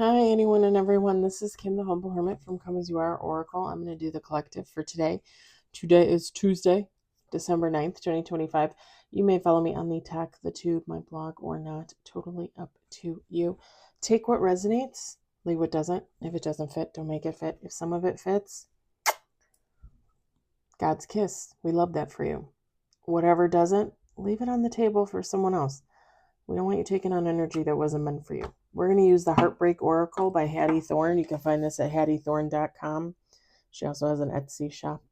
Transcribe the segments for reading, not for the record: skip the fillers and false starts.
Hi, anyone and everyone. This is Kim, the Humble Hermit from Come As You Are Oracle. I'm going to do the collective for today. Today is Tuesday, December 9th, 2025. You may follow me on the Talk, the Tube, my blog, or not. Totally up to you. Take what resonates, leave what doesn't. If it doesn't fit, don't make it fit. If some of it fits, God's kiss. We love that for you. Whatever doesn't, leave it on the table for someone else. We don't want you taking on energy that wasn't meant for you. We're going to use the Heartbreak Oracle by Hattie Thorne. You can find this at hattiethorne.com. She also has an Etsy shop.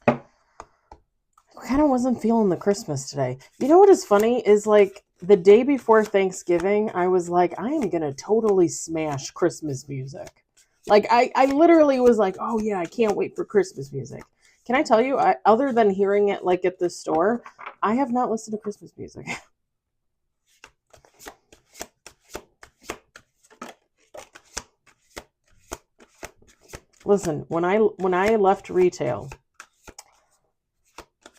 I kind of wasn't feeling the Christmas today. You know what is funny is like the day before Thanksgiving, I was like, I am going to totally smash Christmas music. Like I literally was like, oh yeah, I can't wait for Christmas music. Can I tell you, other than hearing it like at the store, I have not listened to Christmas music. Listen, when I left retail,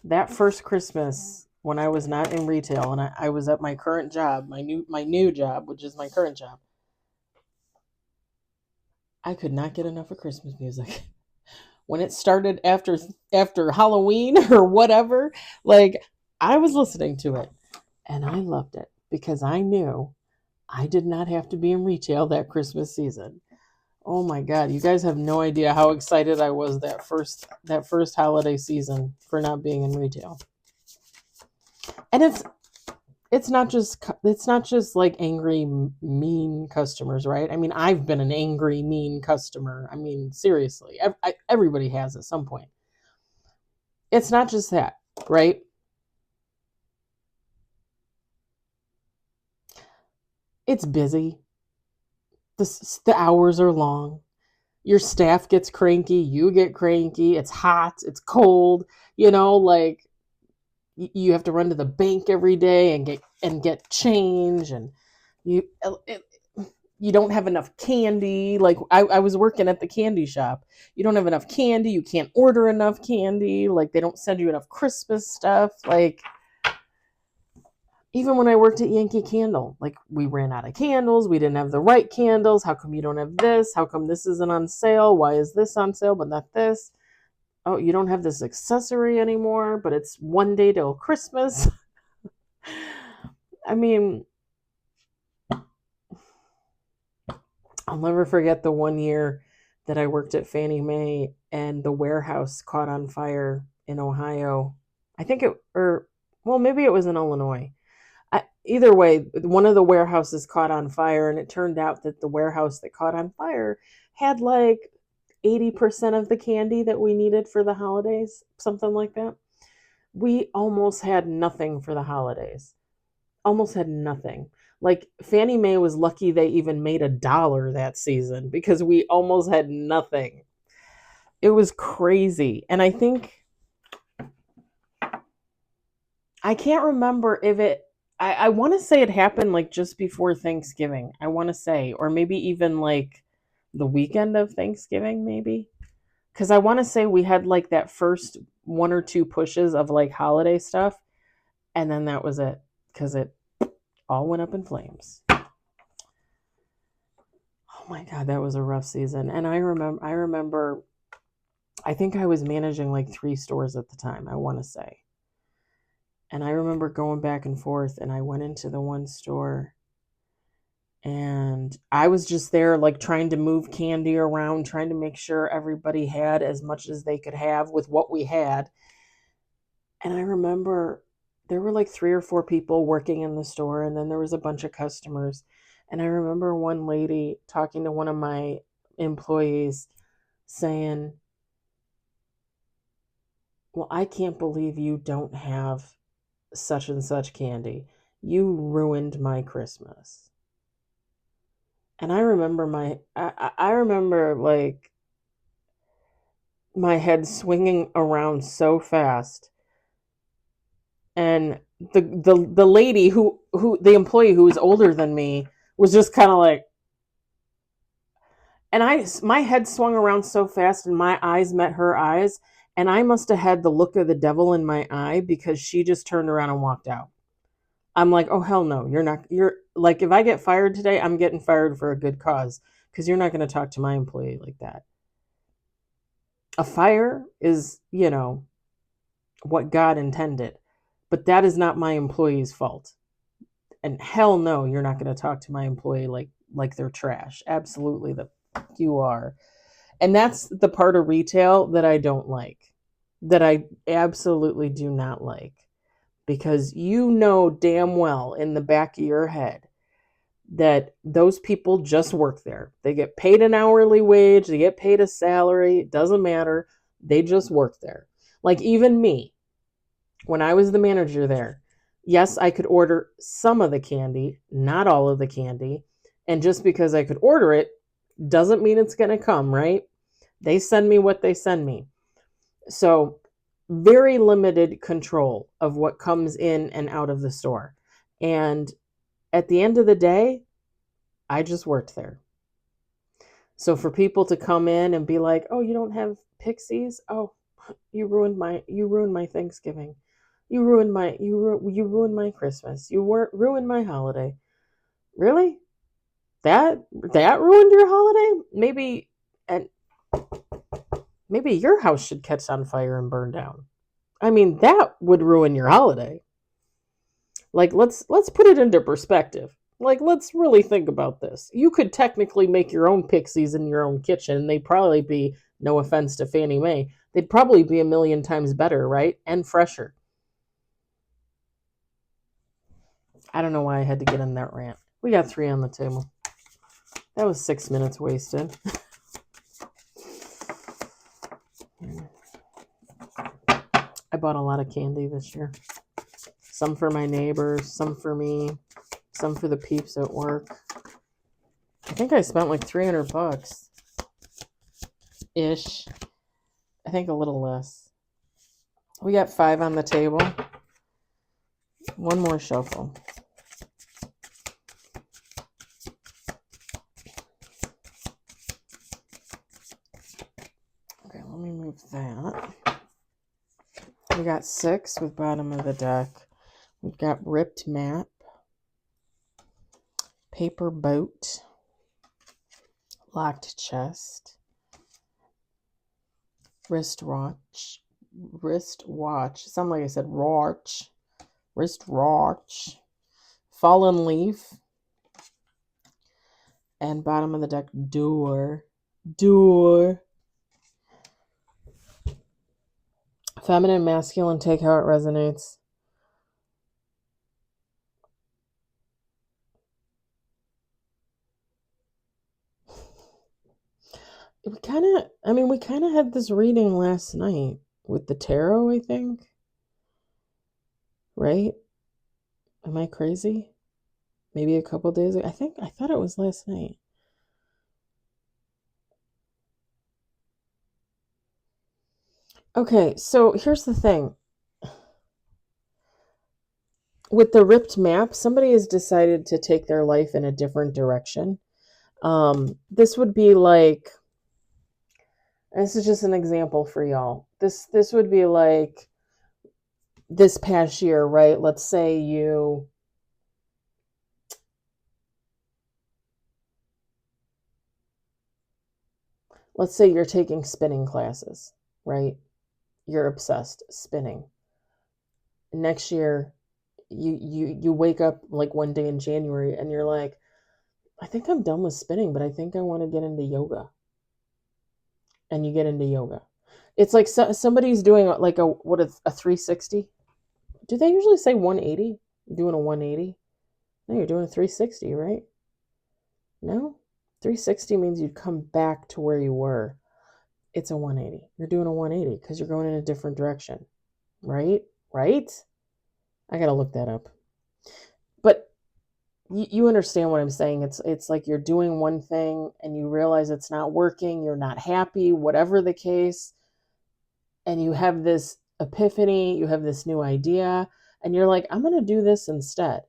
that first Christmas when I was not in retail and I was at my current job, my new job, which is my current job, I could not get enough of Christmas music. When it started after Halloween or whatever, like I was listening to it and I loved it because I knew I did not have to be in retail that Christmas season. Oh my God, you guys have no idea how excited I was that first holiday season for not being in retail. And it's not just like angry mean customers, right? I mean, I've been an angry mean customer. I mean, seriously, everybody has at some point. It's not just that, right? It's busy. The hours are long. Your staff gets cranky, you get cranky, it's hot, it's cold, like you have to run to the bank every day and get change, and you you don't have enough candy. Like I was working at the candy shop. You don't have enough candy, you can't order enough candy, like they don't send you enough Christmas stuff. Like even when I worked at Yankee Candle, like we ran out of candles. We didn't have the right candles. How come you don't have this? How come this isn't on sale? Why is this on sale but not this? Oh, you don't have this accessory anymore, but it's one day till Christmas. I mean, I'll never forget the one year that I worked at Fannie Mae and the warehouse caught on fire in Ohio. I think maybe it was in Illinois. Either way, one of the warehouses caught on fire, and it turned out that the warehouse that caught on fire had like 80% of the candy that we needed for the holidays, something like that. We almost had nothing for the holidays. Almost had nothing. Like Fannie Mae was lucky they even made $1 that season because we almost had nothing. It was crazy. And I can't remember if I want to say it happened like just before Thanksgiving. I want to say, or maybe even like the weekend of Thanksgiving, maybe. Because I want to say we had like that first one or two pushes of like holiday stuff. And then that was it. Because it all went up in flames. Oh my God, that was a rough season. And I remember, I think I was managing like 3 stores at the time, I want to say. And I remember going back and forth, and I went into the one store and I was just there like trying to move candy around, trying to make sure everybody had as much as they could have with what we had. And I remember there were like 3 or 4 people working in the store, and then there was a bunch of customers. And I remember one lady talking to one of my employees saying, well, I can't believe you don't have such and such candy. You ruined my Christmas. And I remember I remember like my head swinging around so fast. And the lady who the employee who was older than me was just kind of like, and my head swung around so fast and my eyes met her eyes, and I must have had the look of the devil in my eye because she just turned around and walked out. I'm like, oh, hell no, you're like, if I get fired today, I'm getting fired for a good cause because you're not going to talk to my employee like that. A fire is, what God intended, but that is not my employee's fault. And hell no, you're not going to talk to my employee like they're trash. Absolutely, you are. And that's the part of retail that I don't like, that I absolutely do not like, because damn well in the back of your head that those people just work there. They get paid an hourly wage, they get paid a salary, it doesn't matter. They just work there. Like even me, when I was the manager there, yes, I could order some of the candy, not all of the candy. And just because I could order it doesn't mean it's going to come, right? They send me what they send me. So very limited control of what comes in and out of the store. And at the end of the day, I just worked there. So for people to come in and be like, "Oh, you don't have Pixies? Oh, you ruined my Thanksgiving. You ruined my Christmas. You ruined my holiday." Really? That ruined your holiday? Maybe your house should catch on fire and burn down. I mean, that would ruin your holiday. Like let's put it into perspective. Like let's really think about this. You could technically make your own Pixies in your own kitchen, and they'd probably be, no offense to Fannie Mae, they'd probably be a million times better, right? And fresher. I don't know why I had to get in that rant. We got 3 on the table. That was 6 minutes wasted. I bought a lot of candy this year. Some for my neighbors, some for me, some for the peeps at work. I think I spent like $300 ish. I think a little less. We got 5 on the table. One more shuffle. Okay, let me move that. We got 6 with bottom of the deck. We've got ripped map, paper boat, locked chest, wristwatch. Sound like I said watch. Wristwatch, fallen leaf, and bottom of the deck, door. Feminine, masculine, take how it resonates. We kind of had this reading last night with the tarot, I think. Right? Am I crazy? Maybe a couple days ago. I thought it was last night. Okay, so here's the thing. With the ripped map, somebody has decided to take their life in a different direction. This would be like, this is just an example for y'all. This would be like this past year, right? Let's say you're taking spinning classes, right? You're obsessed spinning. Next year, you wake up like one day in January and you're like, I think I'm done with spinning, but I think I want to get into yoga. And you get into yoga. It's like somebody's doing like a 360. Do they usually say 180? You're doing a 180? No, you're doing a 360, right? No? 360 means you'd come back to where you were. It's a 180. You're doing a 180 because you're going in a different direction. Right? Right? I gotta look that up. But you understand what I'm saying. It's like you're doing one thing and you realize it's not working, you're not happy, whatever the case, and you have this epiphany, you have this new idea, and you're like, I'm gonna do this instead.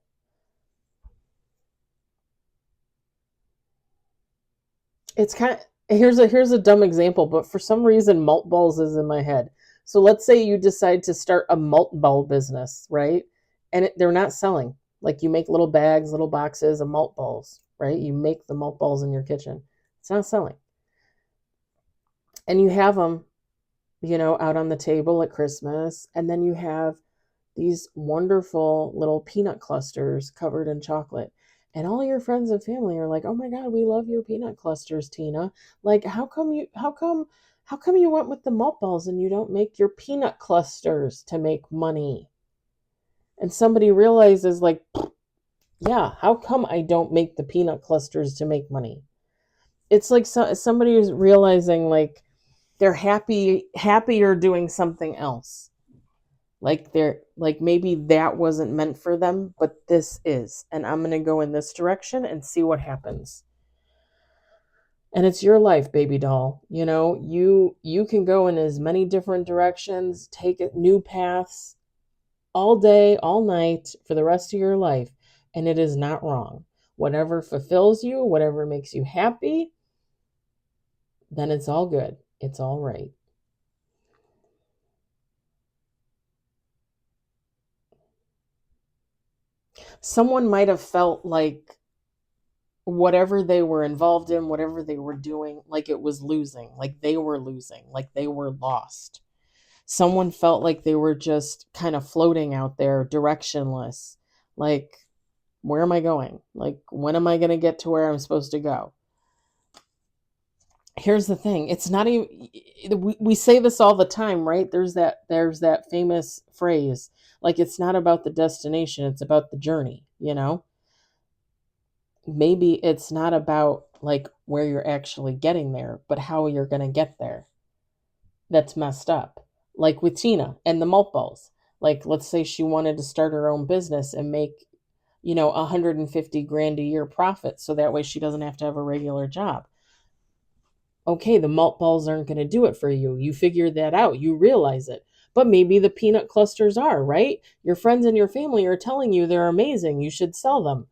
It's kind of, here's a dumb example, but for some reason malt balls is in my head. So let's say you decide to start a malt ball business, right? And they're not selling. Like you make little bags, little boxes of malt balls, right? You make the malt balls in your kitchen. It's not selling. And you have them, out on the table at Christmas. And then you have these wonderful little peanut clusters covered in chocolate. And all your friends and family are like, "Oh my God, we love your peanut clusters, Tina. Like, how come you went with the malt balls and you don't make your peanut clusters to make money?" And somebody realizes, like, yeah, how come I don't make the peanut clusters to make money? It's like somebody is realizing, like, they're happier doing something else. Like they're like maybe that wasn't meant for them, but this is. And I'm going to go in this direction and see what happens. And it's your life, baby doll. You can go in as many different directions, take new paths all day, all night for the rest of your life, and it is not wrong. Whatever fulfills you, whatever makes you happy, then it's all good. It's all right. Someone might have felt like whatever they were involved in, whatever they were doing, like it was losing, like they were losing, like they were lost. Someone felt like they were just kind of floating out there, directionless. Like, where am I going? Like, when am I going to get to where I'm supposed to go? Here's the thing. It's not even, we say this all the time, right? There's that famous phrase, like, it's not about the destination, it's about the journey. Maybe it's not about like where you're actually getting there, but how you're going to get there. That's messed up. Like with Tina and the malt balls. Like, let's say she wanted to start her own business and make, 150 grand a year profit. So that way she doesn't have to have a regular job. Okay, the malt balls aren't going to do it for you. You figure that out. You realize it. But maybe the peanut clusters are, right? Your friends and your family are telling you they're amazing. You should sell them.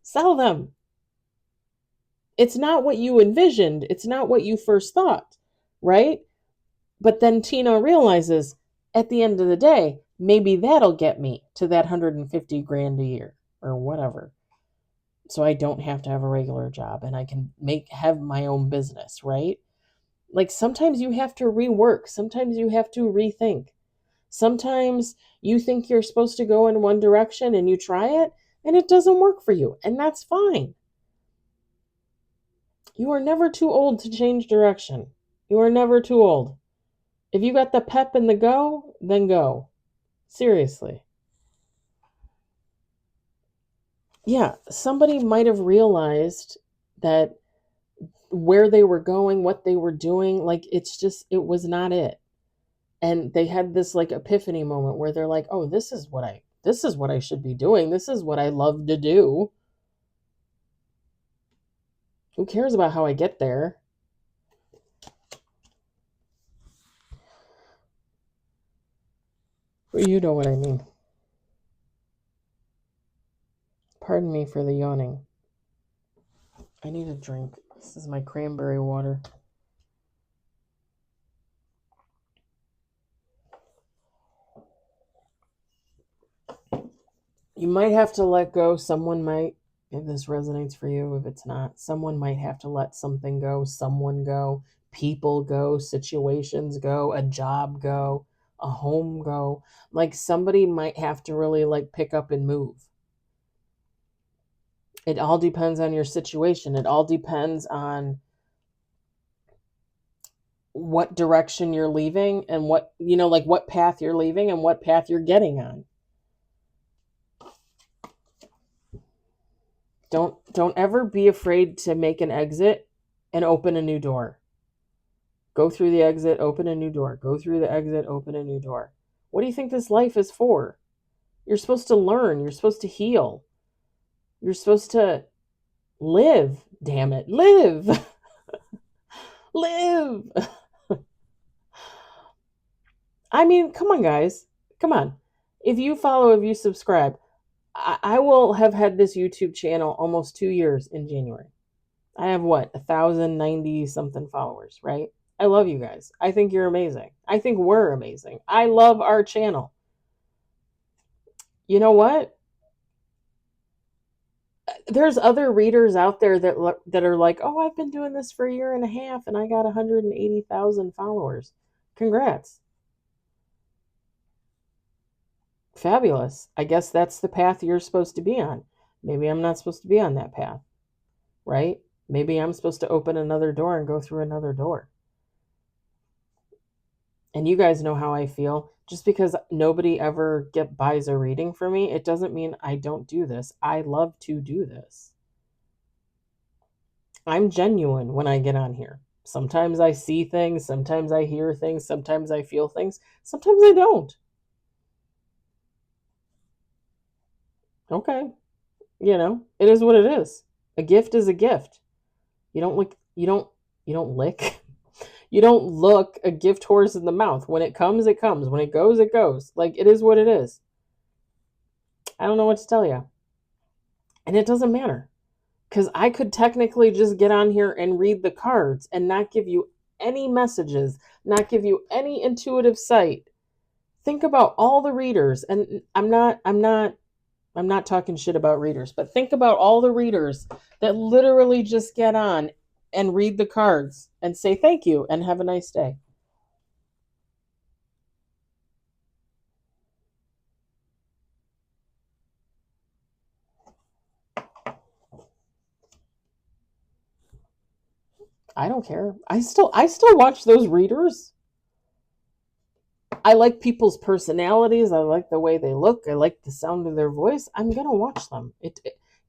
Sell them. It's not what you envisioned. It's not what you first thought, right? But then Tina realizes at the end of the day, maybe that'll get me to that 150 grand a year or whatever. So I don't have to have a regular job and I can have my own business, right? Like sometimes you have to rework, sometimes you have to rethink. Sometimes you think you're supposed to go in one direction and you try it and it doesn't work for you, and that's fine. You are never too old to change direction. You are never too old. If you got the pep and the go, then go. Seriously. Yeah, somebody might have realized that where they were going, what they were doing, like it was not it. And they had this like epiphany moment where they're like, "Oh, this is what I should be doing. This is what I love to do. Who cares about how I get there?" But you know what I mean. Pardon me for the yawning. I need a drink. This is my cranberry water. You might have to let go. Someone might, if this resonates for you, if it's not, someone might have to let something go, someone go, people go, situations go, a job go, a home go. Like somebody might have to really like pick up and move. It all depends on your situation. It all depends on what direction you're leaving and like what path you're leaving and what path you're getting on. Don't ever be afraid to make an exit and open a new door. Go through the exit, open a new door. Go through the exit, open a new door. What do you think this life is for? You're supposed to learn, you're supposed to heal. You're supposed to live, damn it. Live. Live. I mean, come on guys. Come on. If you subscribe, I will have had this YouTube channel almost 2 years in January. I have 1,090 something followers, right? I love you guys. I think you're amazing. I think we're amazing. I love our channel. You know what? there's other readers out there that are like, oh, I've been doing this for a year and a half and I got 180,000 followers. Congrats. Fabulous. I guess that's the path you're supposed to be on. Maybe I'm not supposed to be on that path, right? Maybe I'm supposed to open another door and go through another door. And you guys know how I feel. Just because nobody ever buys a reading for me, it doesn't mean I don't do this. I love to do this. I'm genuine when I get on here. Sometimes I see things, sometimes I hear things, sometimes I feel things, sometimes I don't. Okay. It is what it is. A gift is a gift. You don't lick you don't lick. You don't look a gift horse in the mouth. When it comes, it comes. When it goes, it goes. Like, it is what it is. I don't know what to tell you. And it doesn't matter. Because I could technically just get on here and read the cards and not give you any messages, not give you any intuitive sight. Think about all the readers, and I'm not talking shit about readers, but think about all the readers that literally just get on and read the cards and say thank you and have a nice day. I don't care. I still watch those readers. I like people's personalities. I like the way they look. I like the sound of their voice. I'm going to watch them.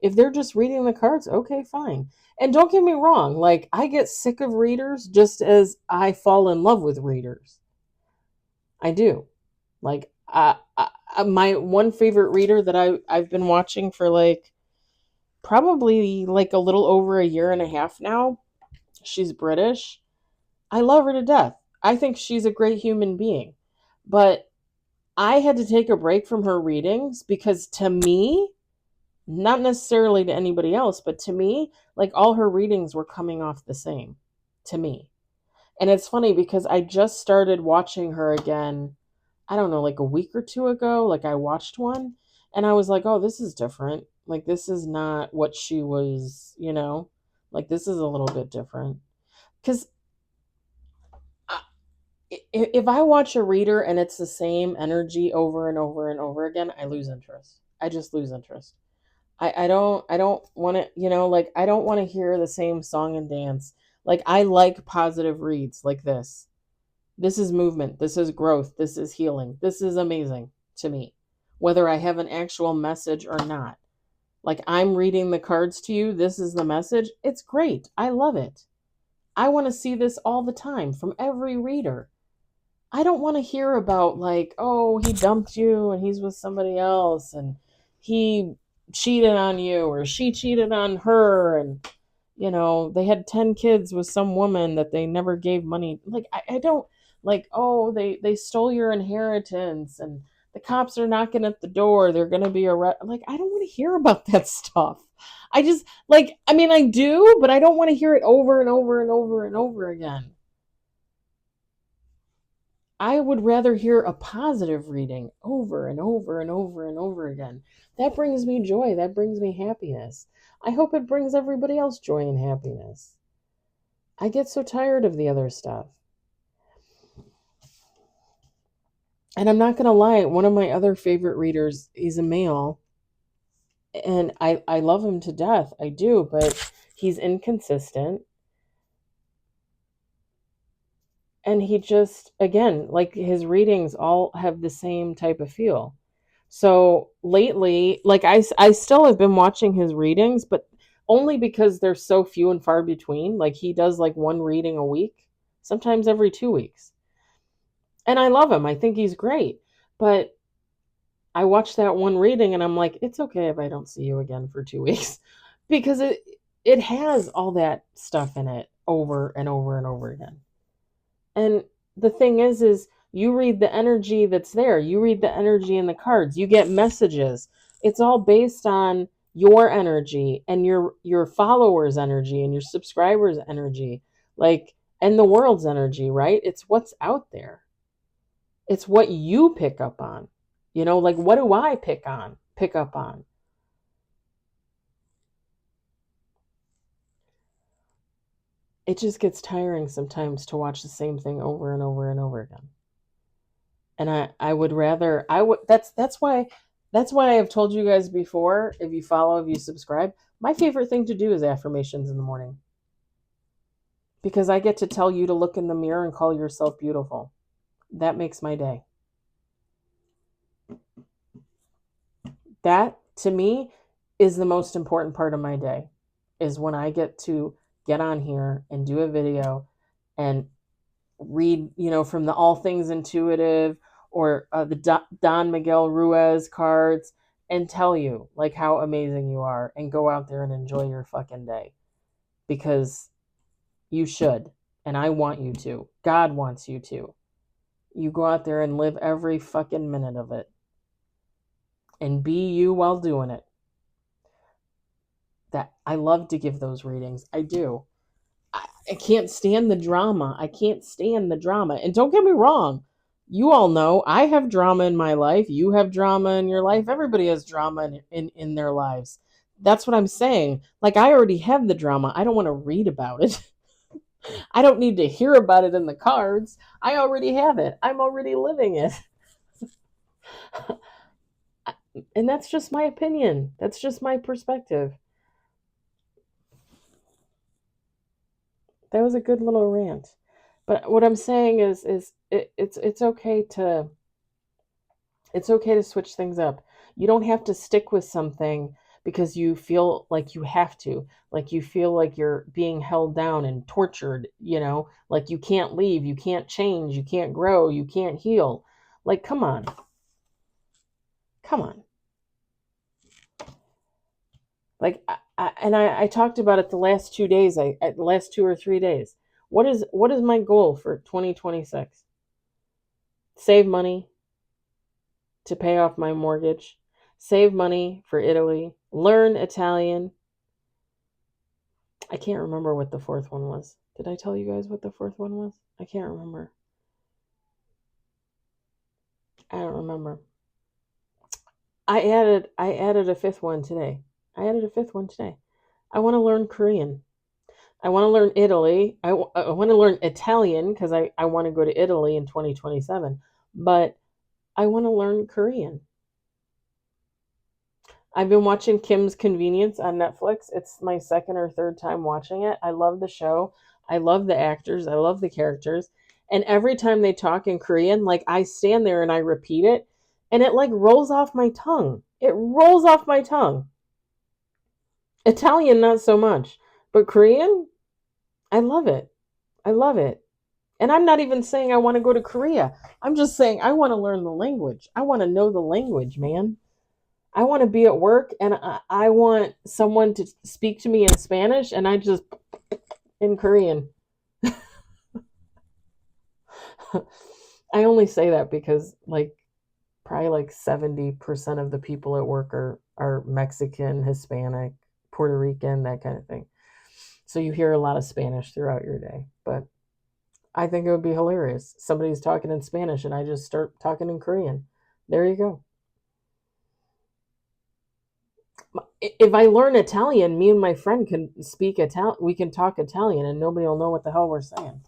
If they're just reading the cards, okay, fine. And don't get me wrong, like, I get sick of readers just as I fall in love with readers. I do. Like, my one favorite reader that I've been watching for like probably like a little over a year and a half now. She's British. I love her to death. I think she's a great human being. But I had to take a break from her readings because, to me, not necessarily to anybody else, but to me, like, all her readings were coming off the same to me. And it's funny because I just started watching her again, I don't know, like a week or two ago. Like, I watched one and I was like, oh, this is different. Like, this is not what she was, like, this is a little bit different. Because if I watch a reader and it's the same energy over and over and over again, I lose interest. I just lose interest. I don't want to, like, I don't want to hear the same song and dance. Like, I like positive reads like this. This is movement. This is growth. This is healing. This is amazing to me, whether I have an actual message or not. Like, I'm reading the cards to you. This is the message. It's great. I love it. I want to see this all the time from every reader. I don't want to hear about, like, oh, he dumped you and he's with somebody else and he cheated on you or she cheated on her and they had 10 kids with some woman that they never gave money. Like, I don't like, oh, they stole your inheritance and the cops are knocking at the door, they're going to be arrested. Like, I don't want to hear about that stuff. I just, like, I mean, I do, but I don't want to hear it over and over and over and over again. I would rather hear a positive reading over and over and over and over again. That brings me joy. That brings me happiness. I hope it brings everybody else joy and happiness. I get so tired of the other stuff. And I'm not going to lie, one of my other favorite readers, he's a male, and I love him to death. I do, but he's inconsistent. And he just, again, like, his readings all have the same type of feel. So lately, like, I still have been watching his readings, but only because they're so few and far between. Like, he does like one reading a week, sometimes every 2 weeks. And I love him. I think he's great. But I watched that one reading and I'm like, it's okay if I don't see you again for 2 weeks because it has all that stuff in it over and over and over again. And the thing is you read the energy that's there. You read the energy in the cards. You get messages. It's all based on your energy and your followers' energy and your subscribers' energy, like, and the world's energy, right? It's what's out there. It's what you pick up on. Like, what do I pick up on? it just gets tiring sometimes to watch the same thing over and over and over again. And I would rather that's why I've told you guys before, if you follow, if you subscribe, my favorite thing to do is affirmations in the morning. Because I get to tell you to look in the mirror and call yourself beautiful. That makes my day. That, to me, is the most important part of my day, is when I get to get on here and do a video and read, from the All Things Intuitive or the Don Miguel Ruiz cards and tell you like how amazing you are and go out there and enjoy your fucking day, because you should. And I want you to. God wants you to. You go out there and live every fucking minute of it. And be you while doing it. That I love to give those readings. I do. I can't stand the drama. I can't stand the drama. And don't get me wrong. You all know I have drama in my life. You have drama in your life. Everybody has drama in their lives. That's what I'm saying. Like, I already have the drama. I don't want to read about it. I don't need to hear about it in the cards. I already have it. I'm already living it. And that's just my opinion. That's just my perspective. That was a good little rant. But what I'm saying is it's okay to switch things up. You don't have to stick with something because you feel like you have to, like you feel like you're being held down and tortured, like you can't leave, you can't change, you can't grow, you can't heal. Like, come on. Come on. Like, I talked about it the last 2 days, the last 2 or 3 days. What is my goal for 2026? Save money to pay off my mortgage, save money for Italy, learn Italian. I can't remember what the fourth one was. Did I tell you guys what the fourth one was? I can't remember. I don't remember. I added a fifth one today. I want to learn Korean. I want to learn Italy. I want to learn Italian because I want to go to Italy in 2027. But I want to learn Korean. I've been watching Kim's Convenience on Netflix. It's my second or third time watching it. I love the show. I love the actors. I love the characters. And every time they talk in Korean, like, I stand there and I repeat it, and it like rolls off my tongue. It rolls off my tongue. Italian, not so much. But Korean, I love it. I love it. And I'm not even saying I want to go to Korea. I'm just saying I want to learn the language. I want to know the language, man. I want to be at work and I want someone to speak to me in Spanish and I just in Korean. I only say that because probably 70% of the people at work are Mexican, Hispanic, Puerto Rican, that kind of thing. So you hear a lot of Spanish throughout your day. But I think it would be hilarious. Somebody's talking in Spanish and I just start talking in Korean. There you go. If I learn Italian, me and my friend can speak Italian. We can talk Italian and nobody will know what the hell we're saying.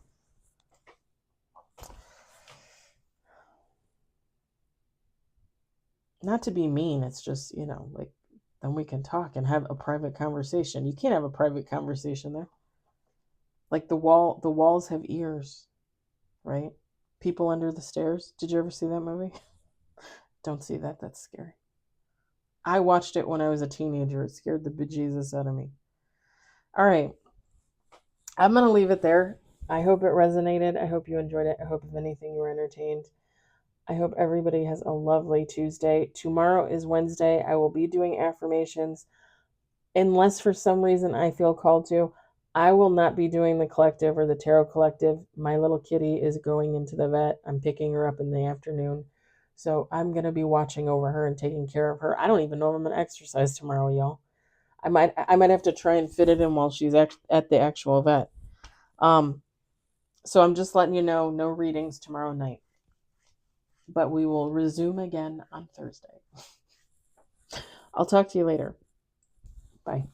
Not to be mean, it's just, then we can talk and have a private conversation. You can't have a private conversation there. Like the walls have ears, right? People Under the Stairs. Did you ever see that movie? Don't see that. That's scary. I watched it when I was a teenager. It scared the bejesus out of me. All right. I'm going to leave it there. I hope it resonated. I hope you enjoyed it. I hope, if anything, you were entertained. I hope everybody has a lovely Tuesday. Tomorrow is Wednesday. I will be doing affirmations. Unless for some reason I feel called to, I will not be doing the collective or the tarot collective. My little kitty is going into the vet. I'm picking her up in the afternoon. So I'm going to be watching over her and taking care of her. I don't even know if I'm going to exercise tomorrow, y'all. I might have to try and fit it in while she's at the actual vet. So I'm just letting you know, no readings tomorrow night. But we will resume again on Thursday. I'll talk to you later. Bye.